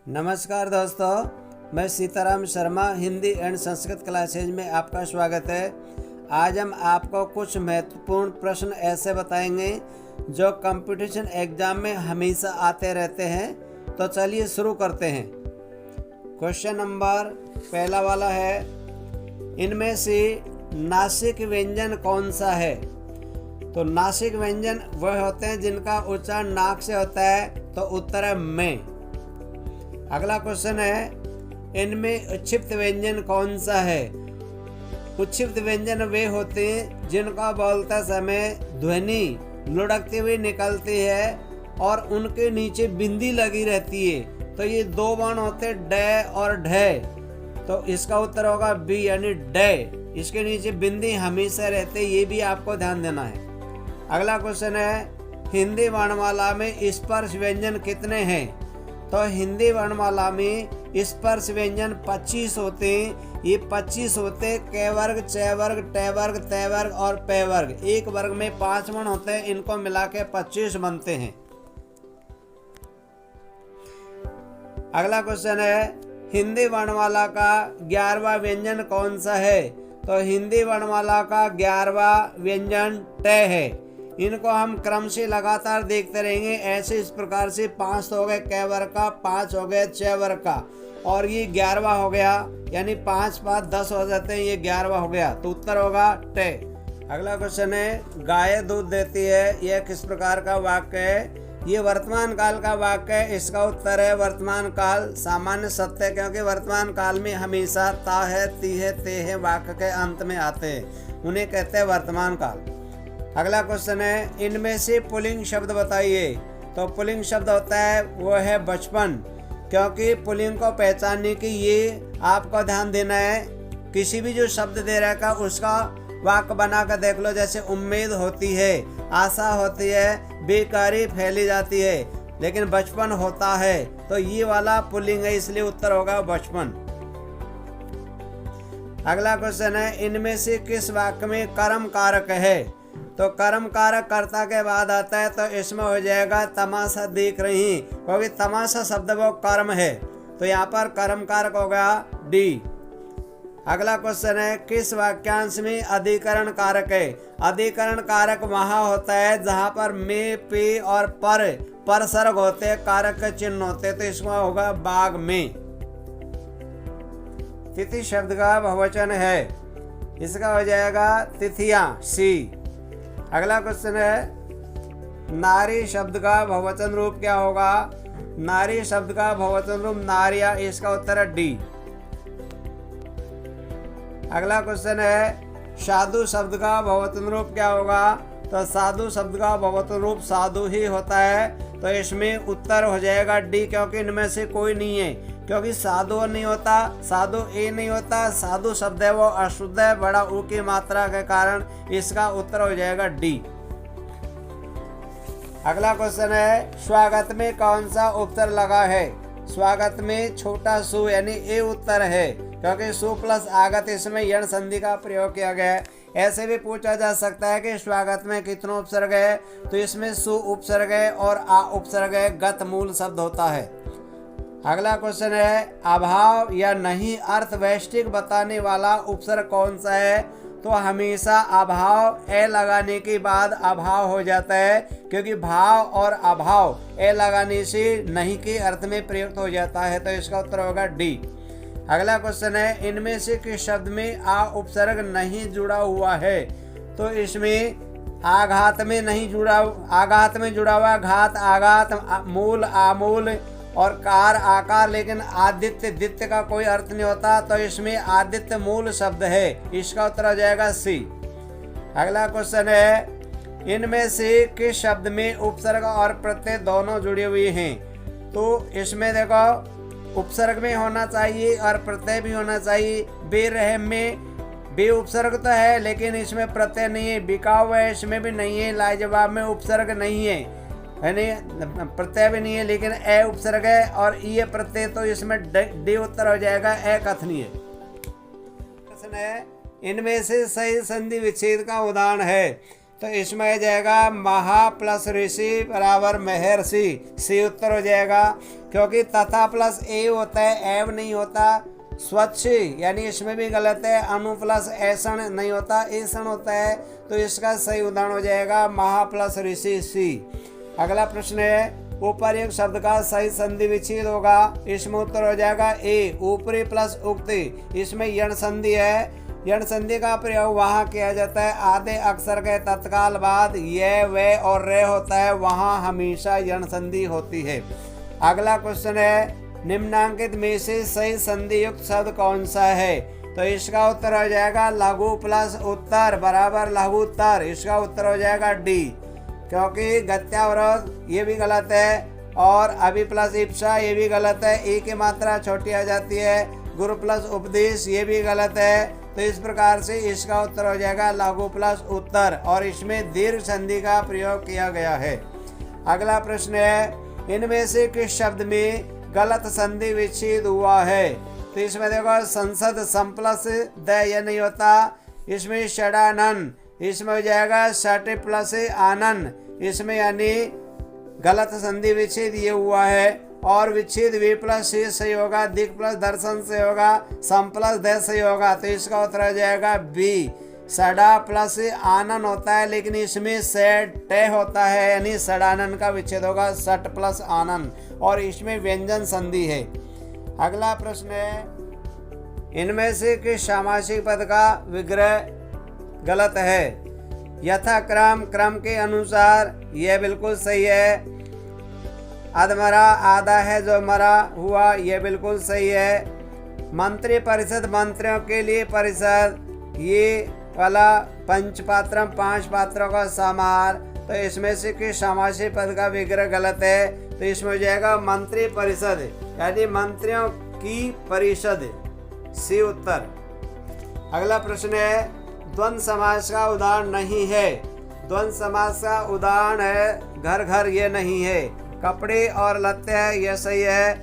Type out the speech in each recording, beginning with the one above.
नमस्कार दोस्तों, मैं सीताराम शर्मा हिंदी एंड संस्कृत क्लासेज में आपका स्वागत है। आज हम आपको कुछ महत्वपूर्ण प्रश्न ऐसे बताएंगे जो कंपटीशन एग्जाम में हमेशा आते रहते हैं। तो चलिए शुरू करते हैं। क्वेश्चन नंबर पहला वाला है, इनमें से नासिक व्यंजन कौन सा है? तो नासिक व्यंजन वह होते हैं जिनका उच्चारण नाक से होता है, तो उत्तर है में। अगला क्वेश्चन है, इनमें उच्छिप्त व्यंजन कौन सा है? उच्छिप्त व्यंजन वे होते हैं जिनका बोलते समय ध्वनि लुढ़कती हुई निकलती है और उनके नीचे बिंदी लगी रहती है। तो ये दो वर्ण होते डे और ढे। तो इसका उत्तर होगा बी, यानी डे। इसके नीचे बिंदी हमेशा रहते, ये भी आपको ध्यान देना है। अगला क्वेश्चन है, हिंदी वर्णमाला में स्पर्श व्यंजन कितने हैं? तो हिंदी वर्णमाला में स्पर्श व्यंजन 25 होते हैं। ये 25 होते क वर्ग, च वर्ग, ट वर्ग, त वर्ग और प वर्ग। एक वर्ग में 5 वर्ण होते हैं, इनको मिला के 25 बनते हैं। अगला क्वेश्चन है, हिंदी वर्णमाला का 11वां व्यंजन कौन सा है? तो हिंदी वर्णमाला का 11वां व्यंजन ट है। इनको हम क्रम से लगातार देखते रहेंगे। ऐसे इस प्रकार से 5 हो गए क वर्ग का, 5 हो गए च वर्ग का, और ये 11वां हो गया, यानी 5 5 10 हो जाते हैं, ये 11वां हो गया। तो उत्तर होगा ट। अगला क्वेश्चन है, गाय दूध देती है, यह किस प्रकार का वाक्य है? ये वर्तमान काल का वाक्य है। इसका उत्तर है वर्तमान काल। सामान्य सत्य, क्योंकि वर्तमान काल में हमेशा ता है, ती है, ते है वाक्य के अंत में आते हैं, उन्हें कहते हैं वर्तमान काल। अगला क्वेश्चन है, इनमें से पुल्लिंग शब्द बताइए। तो पुल्लिंग शब्द होता है वो है बचपन, क्योंकि पुल्लिंग को पहचानने की ये आपको ध्यान देना है। किसी भी जो शब्द दे रखा उसका वाक्य बना कर देख लो। जैसे उम्मीद होती है, आशा होती है, बेकारी फैली जाती है, लेकिन बचपन होता है, तो ये वाला पुल्लिंग है, इसलिए उत्तर होगा बचपन। अगला क्वेश्चन है, इनमें से किस वाक्य में कर्म कारक है? तो कर्म कारक कर्ता के बाद आता है, तो इसमें हो जाएगा तमाशा देख रही, क्योंकि तमाशा शब्द वो कर्म है, तो यहाँ पर कर्म कारक हो गया डी। अगला क्वेश्चन है, किस वाक्यांश में अधिकरण कारक है? अधिकरण कारक वहां होता है जहां पर में, पे और पर सर्ग होते हैं, कारक के चिन्ह होते हैं, तो इसमें होगा बाग में। तिथि शब्द का बहुवचन है, इसका हो जाएगा तिथियां, सी। अगला क्वेश्चन है, नारी शब्द का बहुवचन रूप क्या होगा? नारी शब्द का बहुवचन रूप नारिया, इसका उत्तर है डी। अगला क्वेश्चन है, साधु शब्द का बहुवचन रूप क्या होगा? तो साधु शब्द का बहुवचन रूप साधु ही होता है, तो इसमें उत्तर हो जाएगा डी, क्योंकि इनमें से कोई नहीं है। क्योंकि साधु नहीं होता, साधु ए नहीं होता, साधु शब्द है वो अशुद्ध है, बड़ा ऊ की मात्रा के कारण, इसका उत्तर हो जाएगा डी। अगला क्वेश्चन है, स्वागत में कौन सा उपसर्ग लगा है? स्वागत में छोटा सु यानी ए उत्तर है, क्योंकि सु प्लस आगत, इसमें यण संधि का प्रयोग किया गया है। ऐसे भी पूछा जा सकता है कि स्वागत में कितने उपसर्ग है? तो इसमें सु उपसर्ग है और आ उपसर्ग है, गत मूल शब्द होता है। अगला क्वेश्चन है, अभाव या नहीं अर्थ वैश्विक बताने वाला उपसर्ग कौन सा है? तो हमेशा अभाव ए लगाने के बाद अभाव हो जाता है, क्योंकि भाव और अभाव ए लगाने से नहीं के अर्थ में प्रयुक्त हो जाता है, तो इसका उत्तर होगा डी। अगला क्वेश्चन है, इनमें से किस शब्द में आ उपसर्ग नहीं जुड़ा हुआ है? तो इसमें आघात में नहीं जुड़ा, आघात में जुड़ा हुआ घात, आघात, मूल, आमूल और कार, आकार, लेकिन आदित्य दित्य का कोई अर्थ नहीं होता, तो इसमें आदित्य मूल शब्द है, इसका उत्तर हो जाएगा सी। अगला क्वेश्चन है, इनमें से किस शब्द में उपसर्ग और प्रत्यय दोनों जुड़े हुए हैं? तो इसमें देखो, उपसर्ग में होना चाहिए और प्रत्यय भी होना चाहिए। बेरहम में बे उपसर्ग तो है, लेकिन इसमें प्रत्यय नहीं है। बिकाऊ है, इसमें भी नहीं है। लाजवाब में उपसर्ग नहीं है, यानी प्रत्यय भी नहीं है, लेकिन ए उपसर्ग है और ये प्रत्यय, तो इसमें डी उत्तर हो जाएगा, ए कथनीय। प्रश्न है, इनमें से सही संधि विच्छेद का उदाहरण है? तो इसमें हो जाएगा महा प्लस ऋषि बराबर महर्षि, सी उत्तर हो जाएगा। क्योंकि तथा प्लस ए होता है, एव नहीं होता। स्वच्छ यानी इसमें भी गलत है। अनु प्लस ऐसण नहीं होता, ऐसण होता है। तो इसका सही उदाहरण हो जाएगा महा प्लस ऋषि, सी। अगला प्रश्न है उपर्युक्त शब्द का सही संधि विच्छेद होगा। इसमें उत्तर हो जाएगा ए, ऊपरी प्लस उक्ति। इसमें यण संधि है। यण संधि का प्रयोग वहाँ किया जाता है आधे अक्षर के तत्काल बाद ये वे और रे होता है, वहाँ हमेशा यण संधि होती है। अगला क्वेश्चन है निम्नांकित में से सही संधि युक्त शब्द कौन सा है? तो इसका उत्तर हो जाएगा लघु प्लस उत्तर बराबर लघुत्तर। इसका उत्तर हो जाएगा डी। क्योंकि गत्यावरोध ये भी गलत है और अभी प्लस इप्सा ये भी गलत है। ए की मात्रा छोटी आ जाती है। गुरु प्लस उपदेश ये भी गलत है। तो इस प्रकार से इसका उत्तर हो जाएगा लघु प्लस उत्तर और इसमें दीर्घ संधि का प्रयोग किया गया है। अगला प्रश्न है इनमें से किस शब्द में गलत संधि विच्छेद हुआ है? तो इसमें देखो संसद सम प्लस द ये नहीं होता। इसमें षडानन, इसमें हो जाएगा षट प्लस आनंद। इसमें यानी गलत संधि विच्छेद ये हुआ है। और विच्छेद वी प्लस सी सही होगा, दिक प्लस दर्शन से होगा, सम प्लस द सही होगा। तो इसका उत्तर हो जाएगा बी। सड़ा प्लस आनन होता है लेकिन इसमें सेट टे होता है यानी सड़ानन का विच्छेद होगा सट प्लस आनन और इसमें व्यंजन संधि है। अगला प्रश्न है इनमें से किस सामासिक पद का विग्रह गलत है? यथाक्रम, क्रम के अनुसार, यह बिल्कुल सही है। अधमरा, आधा है जो मरा हुआ, यह बिल्कुल सही है। मंत्री परिषद, मंत्रियों के लिए परिषद, ये वाला पंचपात्रम, 5 पात्रों का समाहार। तो इसमें से किस समासिक पद का विग्रह गलत है? तो इसमें हो जाएगा मंत्री परिषद यानी मंत्रियों की परिषद, सी उत्तर। अगला प्रश्न है द्वंद्व समास का उदाहरण नहीं है। द्वंद्व समास का उदाहरण है घर घर, ये नहीं है। कपड़े और लत्ते है, ये सही है।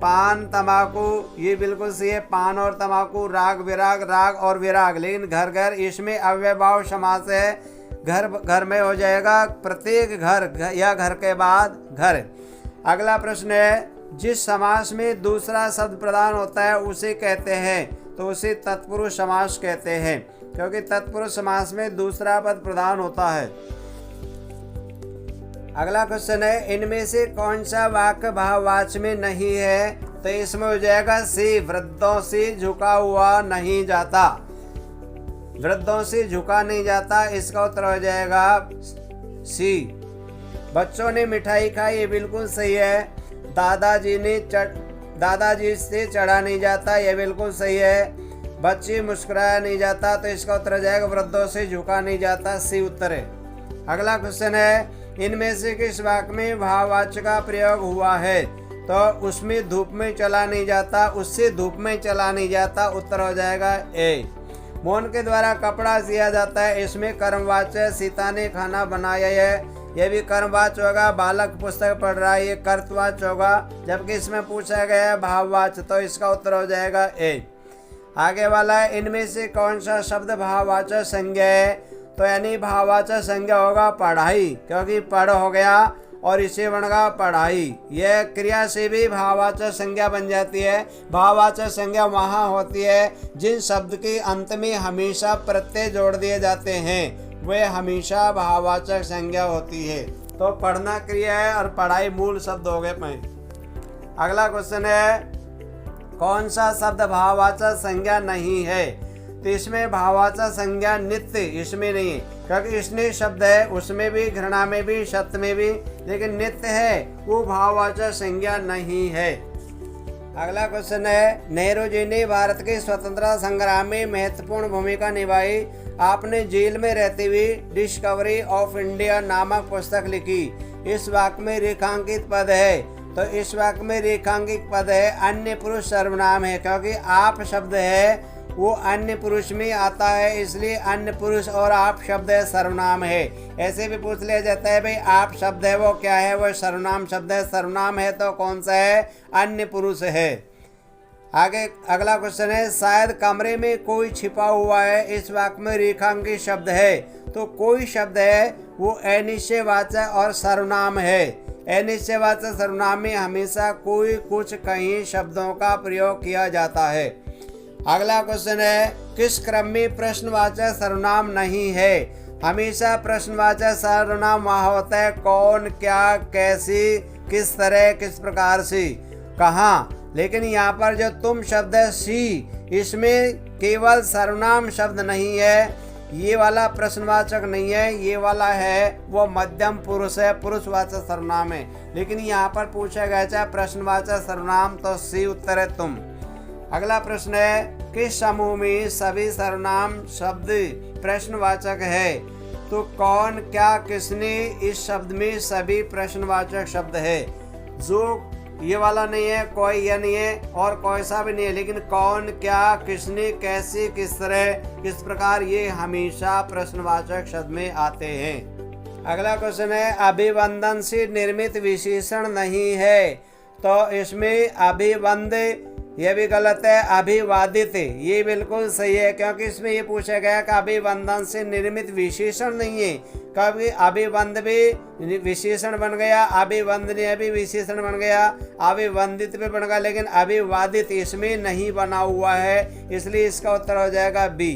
पान तंबाकू ये बिल्कुल सही है। पान और तंबाकू, राग विराग, राग और विराग। लेकिन घर घर इसमें अव्ययभाव समास है। घर घर में हो जाएगा प्रत्येक घर या घर के बाद घर। अगला प्रश्न है जिस समास में दूसरा शब्द प्रधान होता है उसे कहते हैं? तो उसे तत्पुरुष समास कहते हैं क्योंकि तत्पुरुष समास में दूसरा पद प्रधान होता है। अगला क्वेश्चन है इनमें से कौन सा वाक्य भाववाच्य में नहीं है? तो इसमें हो जाएगा सी, वृद्धों से झुका हुआ नहीं जाता। वृद्धों से झुका नहीं जाता, इसका उत्तर हो जाएगा सी। बच्चों ने मिठाई खाई, ये बिल्कुल सही है। दादाजी से चढ़ा नहीं जाता, ये बिल्कुल सही है। बच्चे मुस्कुराया नहीं जाता, तो इसका उत्तर हो जाएगा वृद्धों से झुका नहीं जाता, सी उत्तर है। अगला क्वेश्चन है इनमें से किस वाक्य में भाववाच्य का प्रयोग हुआ है? तो उसमें धूप में चला नहीं जाता, उससे धूप में चला नहीं जाता, उत्तर हो जाएगा ए। मोहन के द्वारा कपड़ा सिया जाता है, इसमें कर्मवाच्य। सीता ने खाना बनाया है, यह भी कर्मवाच्य होगा। बालक पुस्तक पढ़ रहा है, ये कर्तवाच्य होगा। जबकि इसमें पूछा गया है भाववाच्य, तो इसका उत्तर हो जाएगा ए। आगे वाला है इनमें से कौन सा शब्द भाववाचक संज्ञा है? तो यानी भाववाचक संज्ञा होगा पढ़ाई, क्योंकि पढ़ हो गया और इसे बनेगा पढ़ाई। यह क्रिया से भी भाववाचक संज्ञा बन जाती है। भाववाचक संज्ञा वहाँ होती है जिन शब्द के अंत में हमेशा प्रत्यय जोड़ दिए जाते हैं, वे हमेशा भाववाचक संज्ञा होती है। तो पढ़ना क्रिया है और पढ़ाई मूल शब्द हो गए। अगला क्वेश्चन है कौन सा शब्द भाववाचक संज्ञा नहीं है? तो इसमें भाववाचक संज्ञा नित्य इसमें नहीं है, क्योंकि स्नेह शब्द है, उसमें भी, घृणा में भी, सत्य में भी, लेकिन नित्य है वो भाववाचक संज्ञा नहीं है। अगला क्वेश्चन है नेहरू जी ने भारत के स्वतंत्रता संग्राम में महत्वपूर्ण भूमिका निभाई। आपने जेल में रहते हुए डिस्कवरी ऑफ इंडिया नामक पुस्तक लिखी। इस वाक्य में रेखांकित पद है, तो इस वाक्य में रेखांकित पद है अन्य पुरुष सर्वनाम है, क्योंकि आप शब्द है वो अन्य पुरुष में आता है, इसलिए अन्य पुरुष और आप शब्द है सर्वनाम है। ऐसे भी पूछ लिया जाता है भाई आप शब्द है वो क्या है? वो सर्वनाम शब्द है। सर्वनाम है तो कौन सा है? अन्य पुरुष है। आगे अगला क्वेश्चन है, शायद कमरे में कोई छिपा हुआ है। इस वाक्य में रेखांकित शब्द है, तो कोई शब्द है वो अनिश्चयवाचक और सर्वनाम है। अनिश्चयवाचक सर्वनाम में हमेशा कोई कुछ कहीं शब्दों का प्रयोग किया जाता है। अगला क्वेश्चन है, किस क्रम में प्रश्नवाचक सर्वनाम नहीं है। हमेशा प्रश्नवाचक सर्वनाम वहाँ होता है कौन, क्या, कैसी, किस तरह, किस प्रकार से, कहाँ। लेकिन यहाँ पर जो तुम शब्द है सी, इसमें केवल सर्वनाम शब्द नहीं है, ये वाला प्रश्नवाचक नहीं है, ये वाला है वो मध्यम पुरुष है, पुरुषवाचक सर्वनाम है। लेकिन यहाँ पर पूछा गया चाहे प्रश्नवाचक सर्वनाम, तो सी उत्तर है तुम। अगला प्रश्न है, किस समूह में सभी सर्वनाम शब्द प्रश्नवाचक है। तो कौन, क्या, किसने, इस शब्द में सभी प्रश्नवाचक शब्द है। जो ये वाला नहीं है, कोई यह नहीं है और कोई सा भी नहीं है, लेकिन कौन, क्या, किसने, कैसे, किस तरह, किस प्रकार, ये हमेशा प्रश्नवाचक शब्द में आते हैं। अगला क्वेश्चन है, अभिवंदन से निर्मित विशेषण नहीं है। तो इसमें अभिवंद ये भी गलत है, अभिवादित ये बिल्कुल सही है, क्योंकि इसमें ये पूछा गया कि अभिवंदन से निर्मित विशेषण नहीं है। कभी अभिवंद भी विशेषण बन गया, अभिवंदनीय भी विशेषण बन गया, अभिवंदित भी बन गया, लेकिन अभिवादित इसमें नहीं बना हुआ है, इसलिए इसका उत्तर हो जाएगा बी।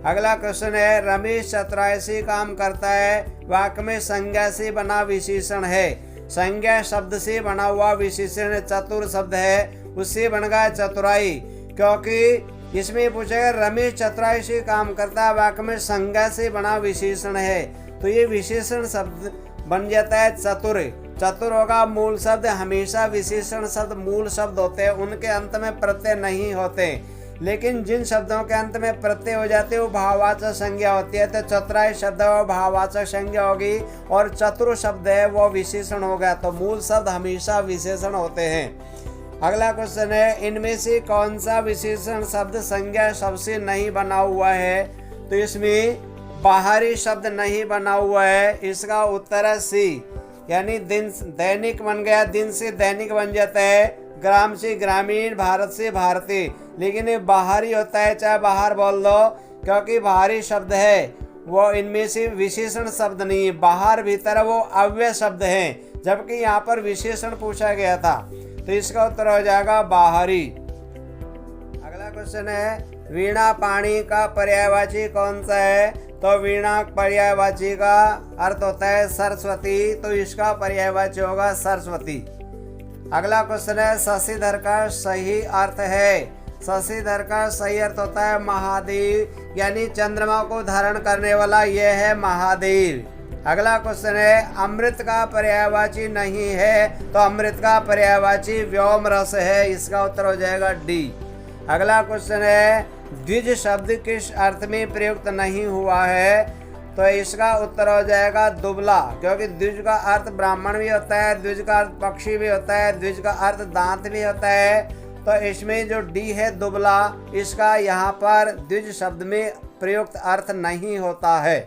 अगला क्वेश्चन है, रमेश चतुराई काम करता है। वाक्य में संज्ञा से बना विशेषण है। संज्ञा शब्द से बना हुआ विशेषण चतुर शब्द है, उससे बन गया चतुराई, क्योंकि इसमें पूछेगा रमेश चतुराई से काम करता है। वाक्य में संज्ञा से बना विशेषण है, तो ये विशेषण शब्द बन जाता है चतुर। चतुर होगा मूल शब्द। हमेशा विशेषण शब्द मूल शब्द होते हैं, उनके अंत में प्रत्यय नहीं होते, लेकिन जिन शब्दों के अंत में प्रत्यय हो जाते हैं वो भाववाचक संज्ञा होती है। तो चतुराई शब्द है वो भाववाचक संज्ञा होगी और चतुर शब्द है वो विशेषण हो गया। तो मूल शब्द हमेशा विशेषण होते हैं। अगला क्वेश्चन है, इनमें से कौन सा विशेषण शब्द संज्ञा शब्द से नहीं बना हुआ है। तो इसमें बाहरी शब्द नहीं बना हुआ है, इसका उत्तर है सी, यानी दिन दैनिक बन गया, दिन से दैनिक बन जाता है, ग्राम से ग्रामीण, भारत से भारतीय, लेकिन ये बाहरी होता है, चाहे बाहर बोल दो, क्योंकि बाहरी शब्द है वो इनमें से विशेषण शब्द नहीं है। बाहर भीतर वो अव्यय शब्द हैं, जबकि यहाँ पर विशेषण पूछा गया था, तो इसका उत्तर हो जाएगा बाहरी। अगला क्वेश्चन है, वीणा पाणी का पर्यायवाची कौन सा है। तो वीणा पर्यायवाची का अर्थ होता है सरस्वती, तो इसका पर्यायवाची होगा सरस्वती। अगला क्वेश्चन है, शशिधर का सही अर्थ है। शशिधर का सही अर्थ होता है महादेव, यानी चंद्रमा को धारण करने वाला यह है महादेव। अगला क्वेश्चन है, अमृत का पर्यायवाची नहीं है। तो अमृत का पर्यायवाची व्योम रस है, इसका उत्तर हो जाएगा डी। अगला क्वेश्चन है, द्विज शब्द किस अर्थ में प्रयुक्त नहीं हुआ है। तो इसका उत्तर हो जाएगा दुबला, क्योंकि द्विज का अर्थ ब्राह्मण भी होता है, द्विज का अर्थ पक्षी भी होता है, द्विज का अर्थ दांत भी होता है। तो इसमें जो डी है दुबला, इसका यहाँ पर द्विज शब्द में प्रयुक्त अर्थ नहीं होता है।